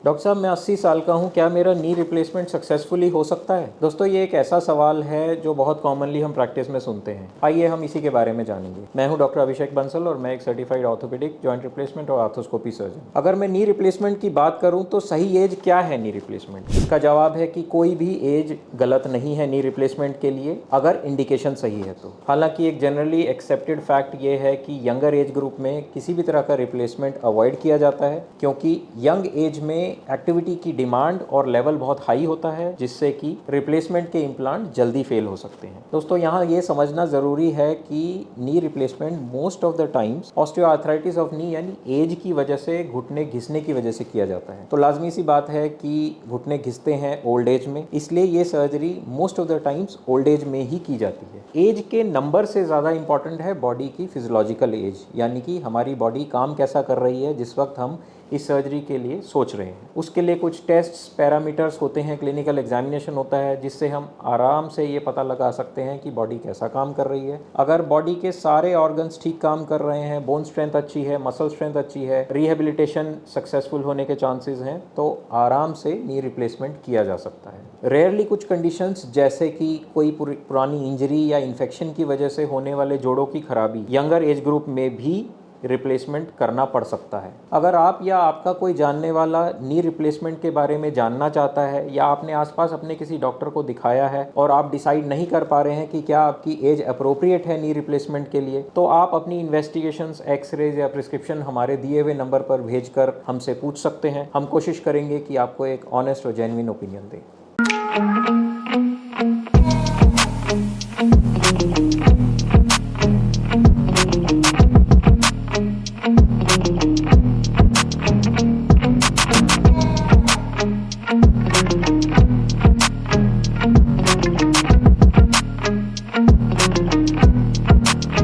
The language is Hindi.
डॉक्टर साहब, मैं 80 साल का हूँ, क्या मेरा नी रिप्लेसमेंट सक्सेसफुली हो सकता है? दोस्तों, ये एक ऐसा सवाल है जो बहुत कॉमनली हम प्रैक्टिस में सुनते हैं। आइए हम इसी के बारे में जानेंगे। मैं हूँ डॉक्टर अभिषेक बंसल और मैं एक सर्टिफाइड ऑर्थोपेडिक, जॉइंट रिप्लेसमेंट और आर्थोस्कोपी सर्जन। अगर मैं नी रिप्लेसमेंट की बात करूँ तो सही एज क्या है नी रिप्लेसमेंट? इसका जवाब है कि कोई भी एज गलत नहीं है नी रिप्लेसमेंट के लिए, अगर इंडिकेशन सही है तो। हालांकि एक जनरली एक्सेप्टेड फैक्ट ये है कि यंगर एज ग्रुप में किसी भी तरह का रिप्लेसमेंट अवॉइड किया जाता है, क्योंकि यंग एज में एक्टिविटी की डिमांड और लेवल बहुत हाई होता है, जिससे कि रिप्लेसमेंट के इम्प्लांट जल्दी फेल हो सकते हैं। दोस्तों, यहाँ ये समझना ज़रूरी है कि knee replacement most of the times osteoarthritis of नी यानी एज की वजह से, घुटने घिसने की वजह से किया जाता है। तो लाजमी सी बात है कि घुटने घिसते हैं ओल्ड एज में, इसलिए ये surgery most of the times old age में ही की जाती है। एज के नंबर से ज़्यादा इंपॉर्टेंट है बॉडी की फिजियोलॉजिकल एज, यानी कि हमारी बॉडी काम कैसा कर रही है जिस वक्त हम इस सर्जरी के लिए सोच रहे हैं। उसके लिए कुछ टेस्ट्स, पैरामीटर्स होते हैं, क्लिनिकल एग्जामिनेशन होता है, जिससे हम आराम से ये पता लगा सकते हैं कि बॉडी कैसा काम कर रही है। अगर बॉडी के सारे ऑर्गन्स ठीक काम कर रहे हैं, बोन स्ट्रेंथ अच्छी है, मसल स्ट्रेंथ अच्छी है, रिहेबिलिटेशन सक्सेसफुल होने के चांसेस हैं, तो आराम से नी रिप्लेसमेंट किया जा सकता है। रेयरली कुछ कंडीशंस जैसे कि कोई पुरानी इंजरी या इन्फेक्शन की वजह से होने वाले जोड़ों की खराबी यंगर एज ग्रुप में भी रिप्लेसमेंट करना पड़ सकता है। अगर आप या आपका कोई जानने वाला नी रिप्लेसमेंट के बारे में जानना चाहता है, या आपने आसपास अपने किसी डॉक्टर को दिखाया है और आप डिसाइड नहीं कर पा रहे हैं कि क्या आपकी एज अप्रोप्रिएट है नी रिप्लेसमेंट के लिए, तो आप अपनी इन्वेस्टिगेशंस, एक्सरेज या प्रिस्क्रिप्शन हमारे दिए हुए नंबर पर भेजकर हमसे पूछ सकते हैं। हम कोशिश करेंगे कि आपको एक ऑनेस्ट और जेन्युइन ओपिनियन दें।